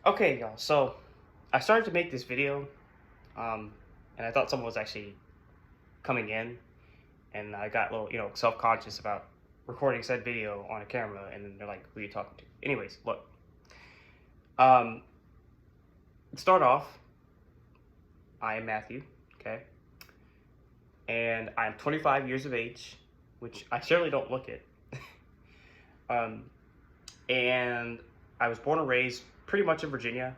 Okay, y'all. So I started to make this video, um, and I thought someone was actually coming in, and I got a little, self-conscious about recording said video on a camera, and then they're like, "Who are you talking to?" Anyways, look. Um, to start off, I am Matthew, okay, and I'm 25 years of age, which I certainly don't look it. um, and I was born and raised pretty much in Virginia.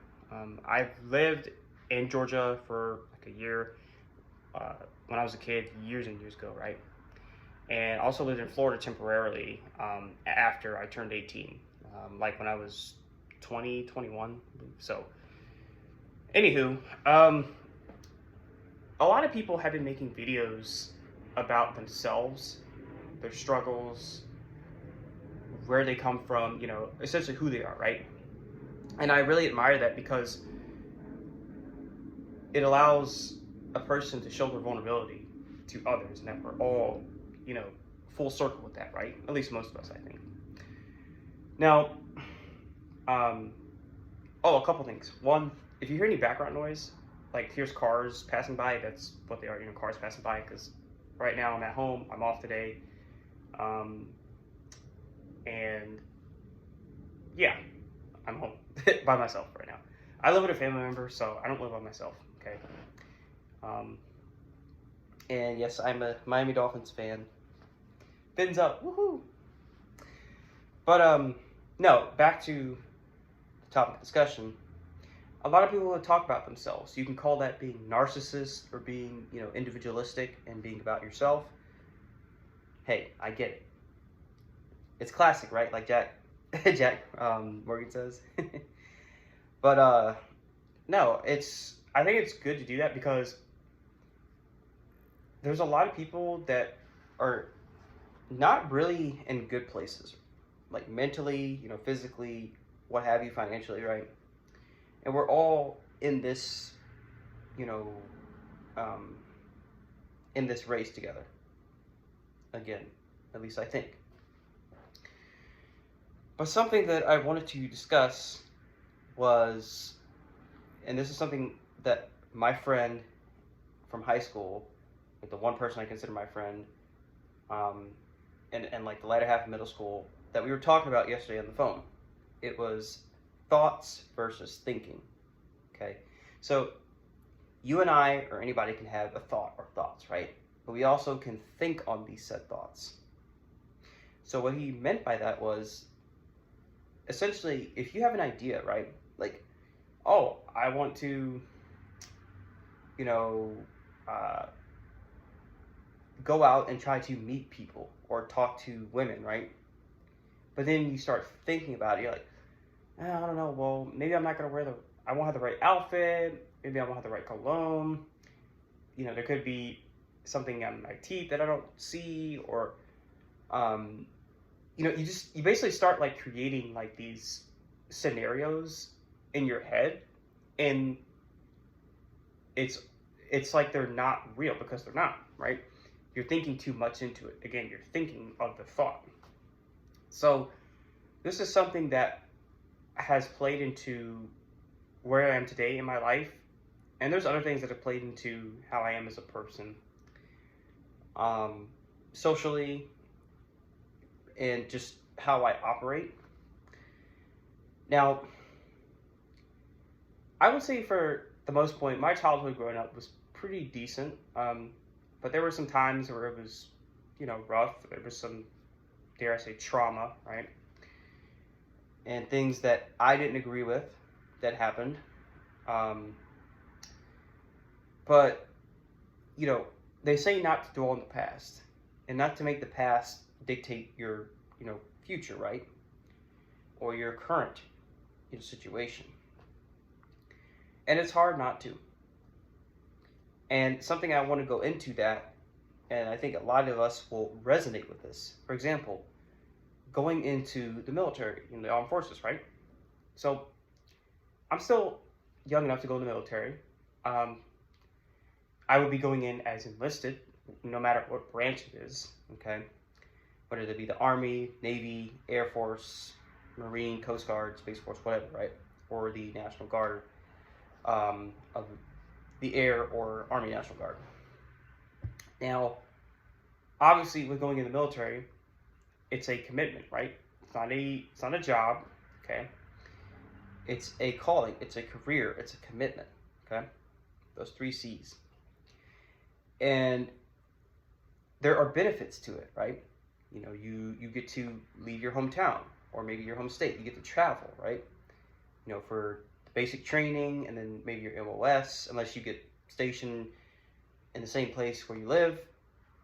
I've lived in Georgia for like a year uh, when I was a kid, years and years ago, right? And also lived in Florida temporarily after I turned 18, like when I was 20, 21. So, anywho, a lot of people have been making videos about themselves, their struggles, where they come from, essentially who they are, right? And I really admire that because it allows a person to show their vulnerability to others, and that we're all, you know, full circle with that, right? At least most of us, I think. Now, um, a couple things. One, if you hear any background noise, like here's cars passing by, that's what they are, cars passing by, because right now I'm at home, I'm off today, um, and yeah, I'm home by myself right now. I live with a family member, so I don't live by myself, okay? Um, and yes, I'm a Miami Dolphins fan. Fins up, woohoo! But no, back to the topic of discussion. A lot of people will talk about themselves. You can call that being narcissist or being, individualistic and being about yourself. Hey, I get it. It's classic, right? Like Jack Morgan says. But no, I think it's good to do that because there's a lot of people that are not really in good places, like mentally, physically, what have you, financially, right? And we're all in this, you know, um, in this race together. Again, at least I think. But something that I wanted to discuss was, and this is something that my friend from high school, like the one person I consider my friend, um, and like the latter half of middle school, that we were talking about yesterday on the phone. It was thoughts versus thinking. Okay, so you and I or anybody can have a thought or thoughts, right? But we also can think on these said thoughts. So what he meant by that was essentially if you have an idea, right? Like, oh, I want to, you know, uh, go out and try to meet people or talk to women, right? But then you start thinking about it, you're like, I don't know, well, maybe I'm not gonna I won't have the right outfit, maybe I won't have the right cologne, there could be something on my teeth that I don't see, or, um, you basically start like creating like these scenarios in your head, and it's, it's like they're not real because they're not, right? You're thinking too much into it. Again, you're thinking of the thought. So this is something that has played into where I am today in my life, and there's other things that have played into how I am as a person, socially, and just how I operate. Now, I would say for the most point, my childhood growing up was pretty decent, but there were some times where it was, rough. There was some, dare I say, trauma, right? And things that I didn't agree with that happened. Um, but, they say not to dwell on the past and not to make the past dictate your, future, right? Or your current situation. And it's hard not to. And something I want to go into that, and I think a lot of us will resonate with this. For example, going into the military, the armed forces, right? So I'm still young enough to go in the military. I would be going in as enlisted, no matter what branch it is, okay? Whether it be the Army, Navy, Air Force, Marine, Coast Guard, Space Force, whatever, right? or the National Guard, of the Air or Army National Guard. Now, obviously, with going in the military, it's a commitment, right? It's not a job, okay? It's a calling, it's a career, it's a commitment, okay? Those three C's. And there are benefits to it, right? You know, you get to leave your hometown or maybe your home state. You get to travel, right? You know, for basic training and then maybe your MOS, unless you get stationed in the same place where you live,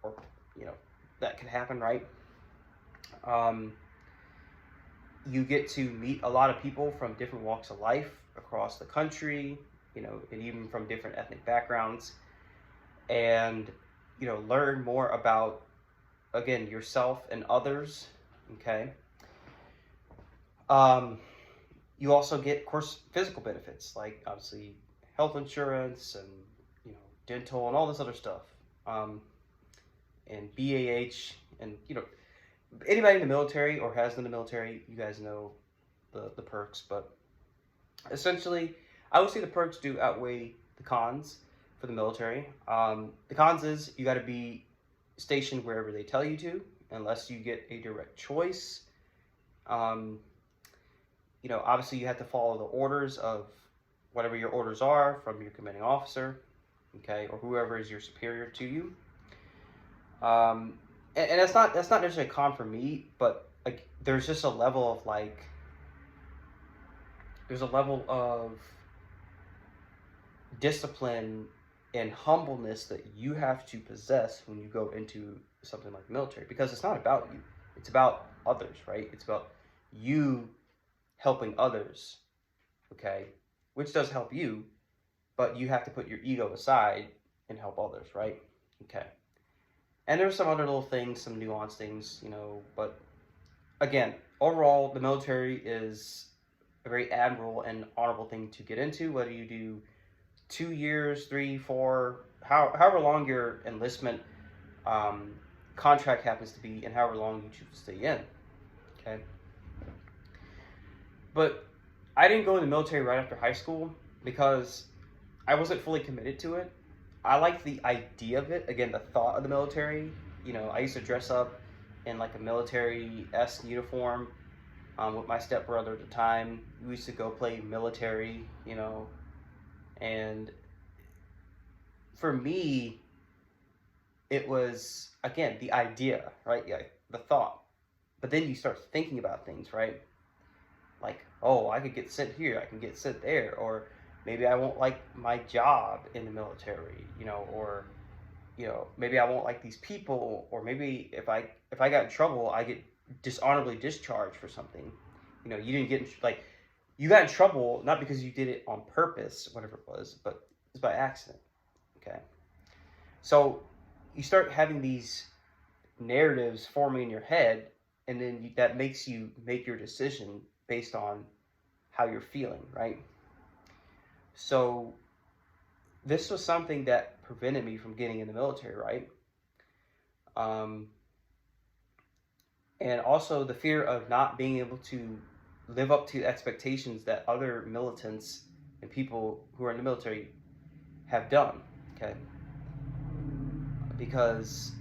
or, you know, that can happen, right? You get to meet a lot of people from different walks of life across the country, you know, and even from different ethnic backgrounds, and, you know, learn more about, again, yourself and others, okay? You also get, of course, physical benefits, like obviously health insurance and, you know, dental and all this other stuff, and BAH, and, you know, anybody in the military or has been in the military, you guys know the perks, but essentially, I would say the perks do outweigh the cons for the military. The cons is you got to be stationed wherever they tell you to, unless you get a direct choice. You know, obviously you have to follow the orders of whatever your orders are from your commanding officer, okay, or whoever is your superior to you. And that's not necessarily a con for me, but like there's just a level of discipline and humbleness that you have to possess when you go into something like the military, because it's not about you, it's about others, right? It's about you helping others, okay, which does help you, but you have to put your ego aside and help others, right? Okay. And there's some other little things, some nuanced things, you know, but again, overall, the military is a very admirable and honorable thing to get into, whether you do 2 years, 3, 4, however long your enlistment contract happens to be, and however long you choose to stay in, okay? But I didn't go in the military right after high school because I wasn't fully committed to it. I liked the idea of it, again, the thought of the military. You know, I used to dress up in like a military-esque uniform with my stepbrother at the time. We used to go play military, you know, and for me, it was, again, the idea, right? Yeah, the thought. But then you start thinking about things, right? Like, oh, I could get sent here, I can get sent there, or maybe I won't like my job in the military, you know, or, you know, maybe I won't like these people, or maybe if I got in trouble, I get dishonorably discharged for something. You know, you didn't get in, like, you got in trouble not because you did it on purpose, whatever it was, but it's by accident. Okay, so you start having these narratives forming in your head, and then that makes you make your decision based on how you're feeling, right? So this was something that prevented me from getting in the military, right? And also the fear of not being able to live up to expectations that other militants and people who are in the military have done, okay? Because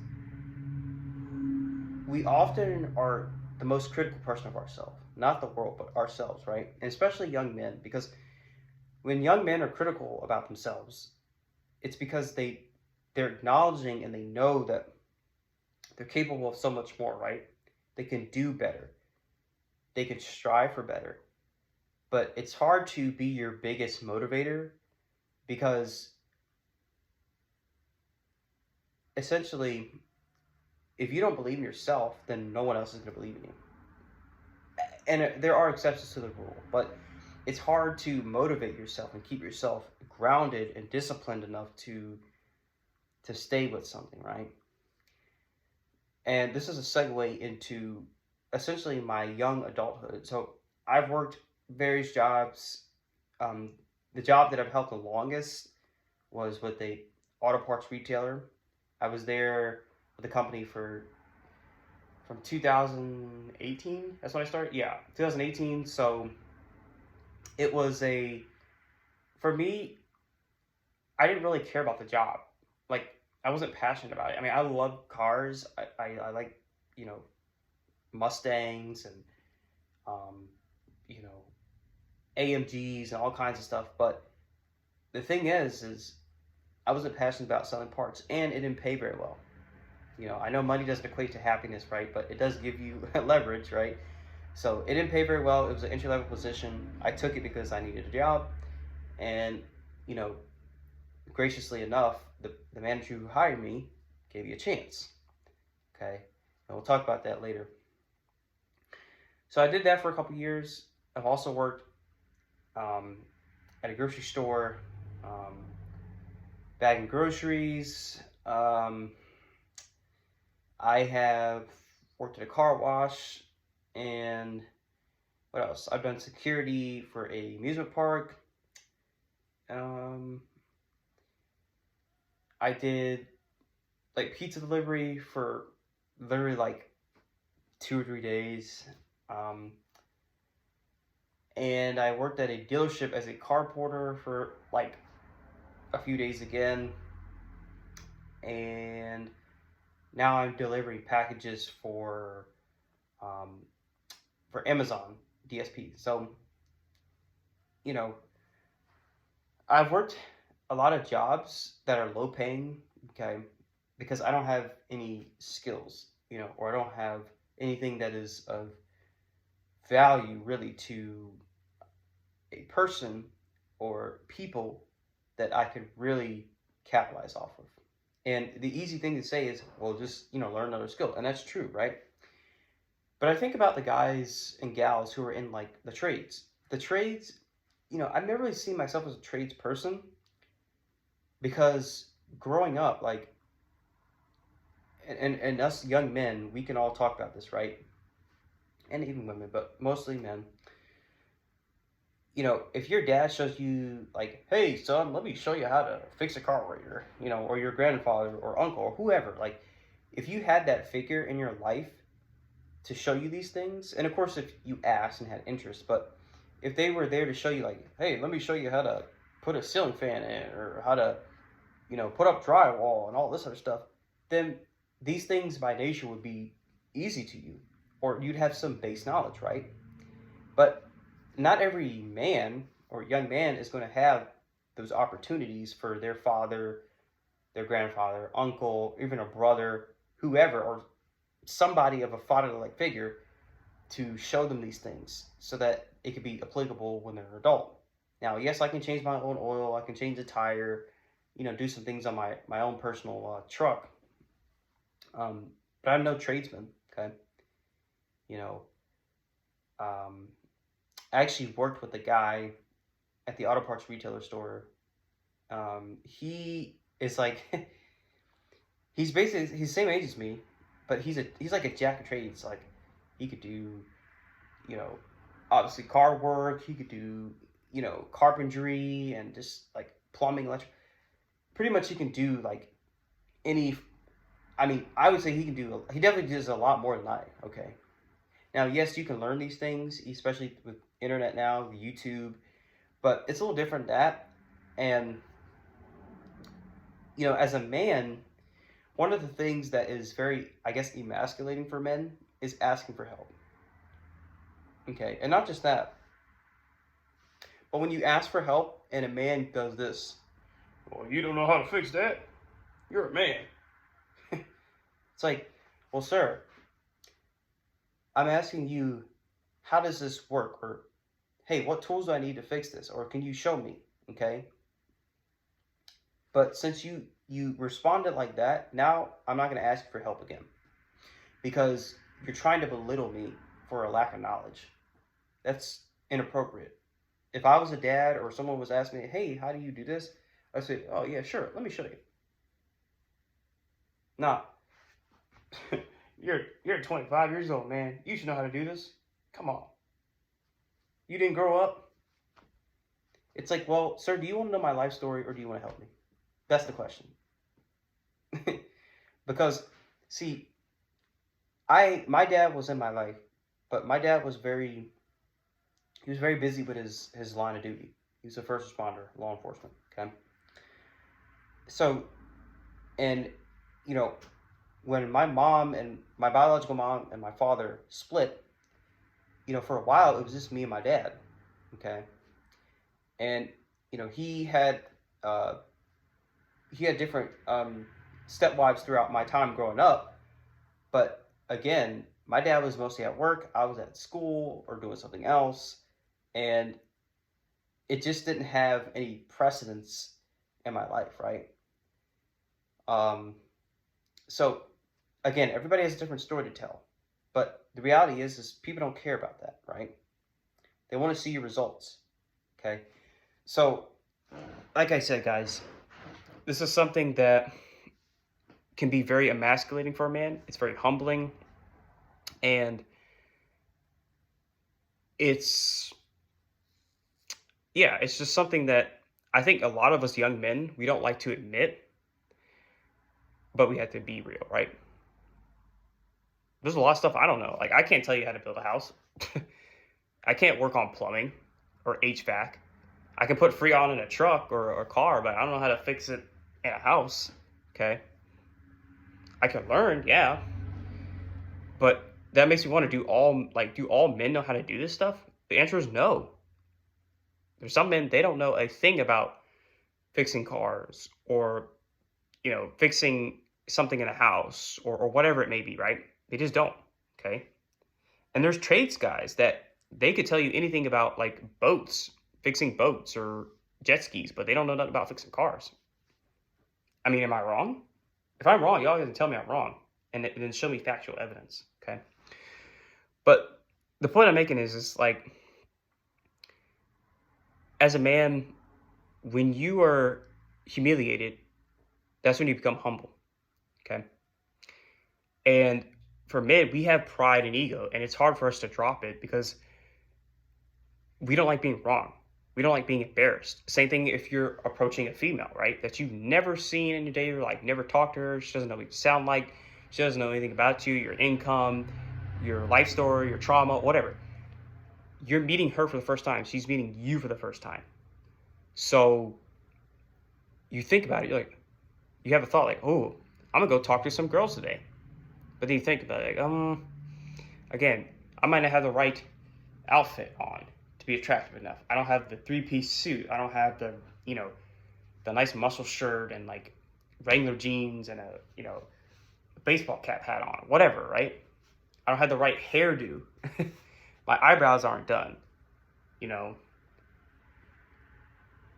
we often are the most critical person of ourselves, not the world, but ourselves, right? And especially young men, because when young men are critical about themselves, it's because they're acknowledging and they know that they're capable of so much more, right? They can do better. They can strive for better. But it's hard to be your biggest motivator because essentially, if you don't believe in yourself, then no one else is going to believe in you. And there are exceptions to the rule, but it's hard to motivate yourself and keep yourself grounded and disciplined enough to stay with something, right? And this is a segue into essentially my young adulthood. So I've worked various jobs. The job that I've held the longest was with a auto parts retailer. I was there with the company from 2018. That's when I started. Yeah, 2018. So it was for me, I didn't really care about the job. Like, I wasn't passionate about it. I mean, I love cars. I like, you know, Mustangs and, um, you know, AMGs and all kinds of stuff. But the thing is I wasn't passionate about selling parts, and it didn't pay very well. I know money doesn't equate to happiness, right? But it does give you leverage, right? So it didn't pay very well. It was an entry level position. I took it because I needed a job, and you know, graciously enough, the manager who hired me gave you a chance. Okay, and we'll talk about that later. So I did that for a couple years. I've also worked um, at a grocery store, um, bagging groceries. I have worked at a car wash, and what else? I've done security for a amusement park. Um, I did like pizza delivery for literally like 2 or 3 days. Um, and I worked at a dealership as a car porter for like a few days again. And now I'm delivering packages um, for Amazon DSP. So, you know, I've worked a lot of jobs that are low paying, okay, because I don't have any skills, or I don't have anything that is of value really to a person or people that I could really capitalize off of. And the easy thing to say is, well, just, learn another skill. And that's true, right? But I think about the guys and gals who are in like the trades. The trades, I've never really seen myself as a trades person because growing up, like, and us young men, we can all talk about this, right? And even women, but mostly men. If your dad shows you, like, hey, son, let me show you how to fix a carburetor, or your grandfather or uncle or whoever, like, if you had that figure in your life to show you these things, and of course, if you asked and had interest, but if they were there to show you, like, hey, let me show you how to put a ceiling fan in, or how to, put up drywall and all this other stuff, then these things by nature would be easy to you, or you'd have some base knowledge, right? But not every man or young man is going to have those opportunities for their father, their grandfather, uncle, even a brother, whoever, or somebody of a father-like figure to show them these things so that it could be applicable when they're an adult. Now, yes, I can change my own oil, I can change the tire, do some things on my own personal truck. But I'm no tradesman, okay? You know, um, I actually worked with a guy at the auto parts retailer store. He is like, he's the same age as me, but he's like a jack of trades. Like, he could do, you know, obviously car work. He could do, carpentry and just like plumbing, electric. Pretty much, he can do like any. I mean, I would say he definitely does a lot more than I. Okay. Now, yes, you can learn these things, especially with internet now, YouTube, but it's a little different than that. And as a man, one of the things that is very, I guess, emasculating for men is asking for help. Okay, and not just that, but when you ask for help and a man does this, well, you don't know how to fix that. You're a man. It's like, well, sir, I'm asking you, how does this work? Or, hey, what tools do I need to fix this? Or can you show me? Okay. But since you responded like that, now I'm not going to ask you for help again because you're trying to belittle me for a lack of knowledge. That's inappropriate. If I was a dad or someone was asking me, hey, how do you do this? I'd say, oh, yeah, sure. Let me show you. Nah. You're 25 years old, man. You should know how to do this. Come on. You didn't grow up? It's like, well, sir, do you want to know my life story or do you want to help me? That's the question. Because, see, my dad was in my life, but my dad was very He was very busy with his line of duty. He was a first responder, law enforcement. Okay. So, and you know, when my biological mom and my father split, for a while it was just me and my dad. Okay. And uh, he had different stepwives throughout my time growing up, but again, my dad was mostly at work. I was at school or doing something else, and it just didn't have any precedence in my life, right? Um, so again, everybody has a different story to tell, but the reality is people don't care about that, right? They want to see your results. Okay, so like I said, guys, this is something that can be very emasculating for a man. It's very humbling, and it's it's just something that I think a lot of us young men, we don't like to admit, but we have to be real, right? There's a lot of stuff I don't know. Like, I can't tell you how to build a house. I can't work on plumbing or HVAC. I can put Freon in a truck or a car, but I don't know how to fix it in a house. Okay. I can learn, yeah. But that makes me want to do all men know how to do this stuff? The answer is no. There's some men, they don't know a thing about fixing cars or, fixing something in a house or whatever it may be, right? They just don't. Okay. And there's trades guys that they could tell you anything about like boats, fixing boats or jet skis, but they don't know nothing about fixing cars. I mean, am I wrong? If I'm wrong, y'all can tell me I'm wrong and then show me factual evidence. Okay. But the point I'm making is like, as a man, when you are humiliated, that's when you become humble. Okay. And for men, we have pride and ego, and it's hard for us to drop it because we don't like being wrong. We don't like being embarrassed. Same thing if you're approaching a female, right? That you've never seen in your day, you're like, never talked to her. She doesn't know what you sound like. She doesn't know anything about you, your income, your life story, your trauma, whatever. You're meeting her for the first time. She's meeting you for the first time. So you think about it, you're like, you have a thought like, oh, I'm gonna go talk to some girls today. But then you think about it, like, again, I might not have the right outfit on to be attractive enough. I don't have the 3-piece suit. I don't have the nice muscle shirt and like Wrangler jeans and a baseball cap hat on, whatever, right? I don't have the right hairdo. My eyebrows aren't done.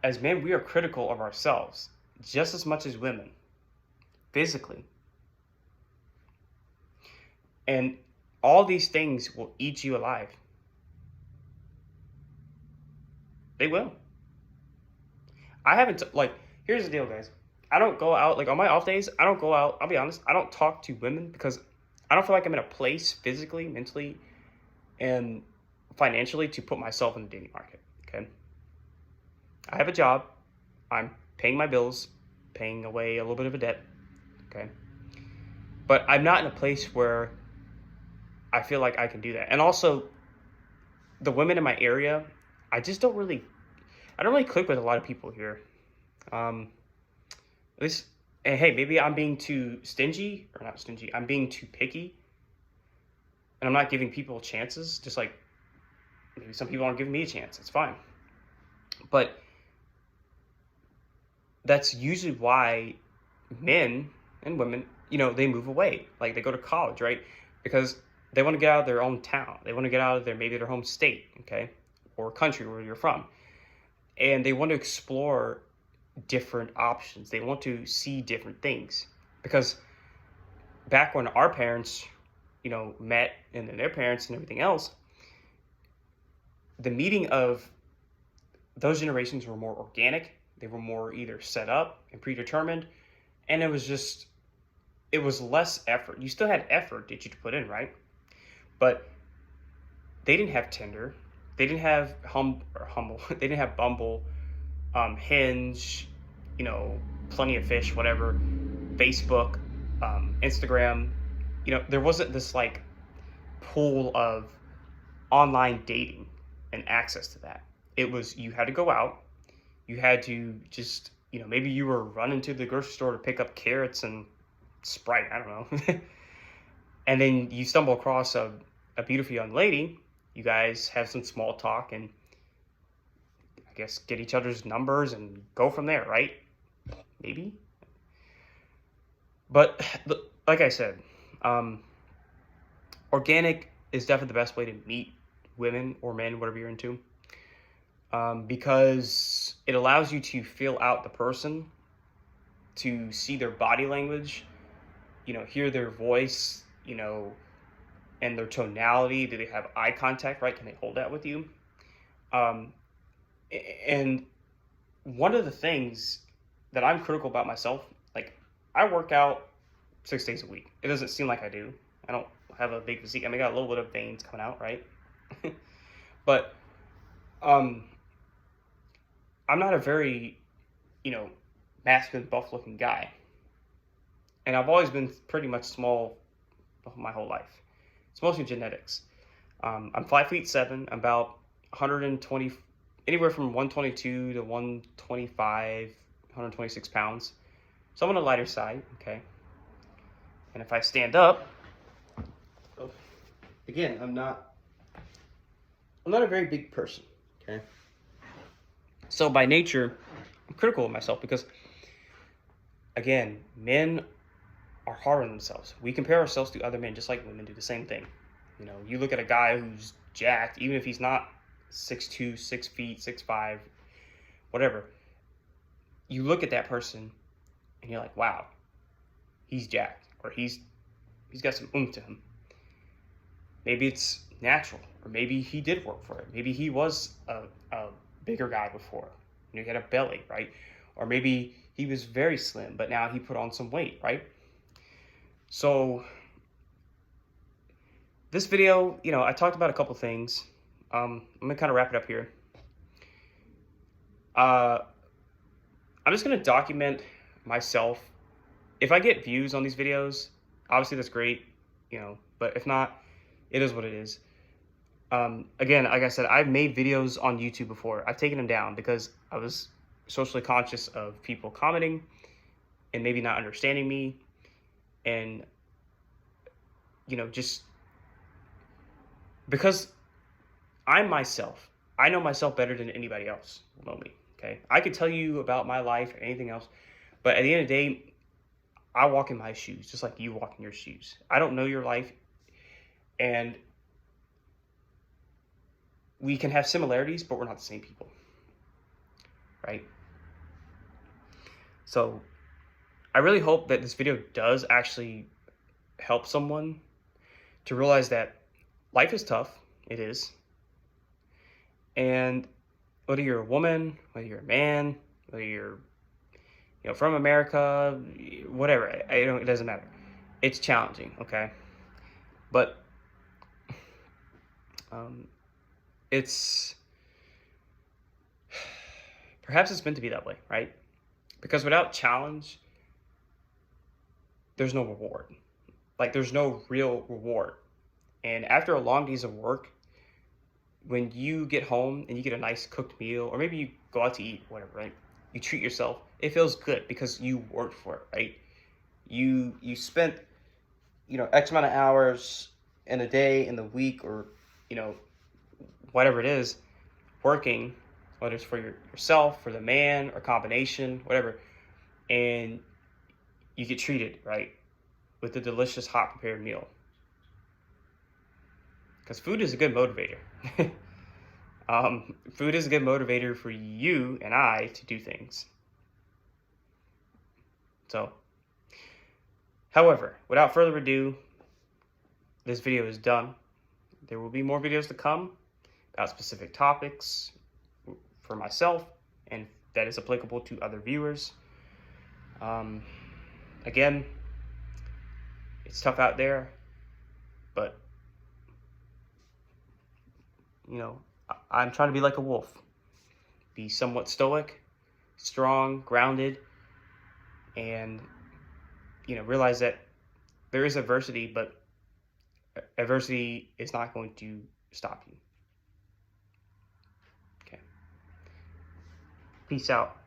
As men, we are critical of ourselves just as much as women, physically. And all these things will eat you alive. They will. I haven't, here's the deal, guys. I don't go out, on my off days, I don't go out, I'll be honest, I don't talk to women because I don't feel like I'm in a place physically, mentally, and financially to put myself in the dating market, okay? I have a job. I'm paying my bills, paying away a little bit of a debt, okay? But I'm not in a place where I feel like I can do that. And also, the women in my area, I don't really click with a lot of people here. At least, and hey, maybe I'm being too stingy, or not stingy, I'm being too picky. And I'm not giving people chances, just like maybe some people aren't giving me a chance. It's fine. But that's usually why men and women, they move away. Like, they go to college, right? Because they want to get out of their own town. They want to get out of maybe their home state, okay? Or country where you're from. And they want to explore different options. They want to see different things. Because back when our parents, met, and then their parents and everything else, the meeting of those generations were more organic. They were more either set up and predetermined. And it was less effort. You still had effort that you put in, right? But they didn't have Tinder. They didn't have Humble. They didn't have Bumble, Hinge, Plenty of Fish, whatever, Facebook, Instagram. There wasn't this pool of online dating. and access to that. It was, you had to go out, you had to just, maybe you were running to the grocery store to pick up carrots and Sprite, I don't know. And then you stumble across a beautiful young lady, you guys have some small talk and I guess get each other's numbers and go from there, right? Maybe. But like I said, organic is definitely the best way to meet women or men, whatever you're into, because it allows you to feel out the person, to see their body language, hear their voice, and their tonality. Do they have eye contact, right? Can they hold that with you? Um, and one of the things that I'm critical about myself, like, I work out 6 days a week. It doesn't seem like I do. I don't have a big physique. I mean, I got a little bit of veins coming out, right? But I'm not a very, masculine, buff-looking guy. And I've always been pretty much small my whole life. It's mostly genetics. I'm 5'7". I'm about 120, anywhere from 122 to 125, 126 pounds. So I'm on the lighter side, okay? And if I stand up, again, I'm not a very big person, okay? So by nature, I'm critical of myself because, again, men are hard on themselves. We compare ourselves to other men just like women do the same thing. You look at a guy who's jacked, even if he's not 6'2", 6 feet, 6'5", whatever. You look at that person and you're like, wow, he's jacked, or he's got some oomph to him. Maybe it's natural, or maybe he did work for it. Maybe he was a bigger guy before. He had a belly, right? Or maybe he was very slim, but now he put on some weight, right? So this video, I talked about a couple things. I'm gonna kind of wrap it up here. I'm just gonna document myself. If I get views on these videos, obviously that's great, but if not, it is what it is. Again, like I said, I've made videos on YouTube before. I've taken them down because I was socially conscious of people commenting and maybe not understanding me, and just because I'm myself. I know myself better than anybody else will know me, okay? I could tell you about my life or anything else, but at the end of the day, I walk in my shoes just like you walk in your shoes. I don't know your life, and we can have similarities, but we're not the same people, right? So I really hope that this video does actually help someone to realize that life is tough. It is. And whether you're a woman, whether you're a man, whether you're from America, whatever, it doesn't matter. It's challenging, okay? But perhaps it's meant to be that way, right? Because without challenge, there's no reward. Like, there's no real reward. And after a long days of work, when you get home and you get a nice cooked meal, or maybe you go out to eat, whatever, right? You treat yourself. It feels good because you worked for it, right? You spent, X amount of hours in a day, in the week, or, whatever it is, working, whether it's for yourself, for the man, or combination, whatever, and you get treated, right, with a delicious, hot prepared meal. Because food is a good motivator. Food is a good motivator for you and I to do things. So, however, without further ado, this video is done. There will be more videos to come about specific topics for myself, and that is applicable to other viewers. Again, it's tough out there, but I'm trying to be like a wolf, be somewhat stoic, strong, grounded, and realize that there is adversity, but adversity is not going to stop you. Peace out.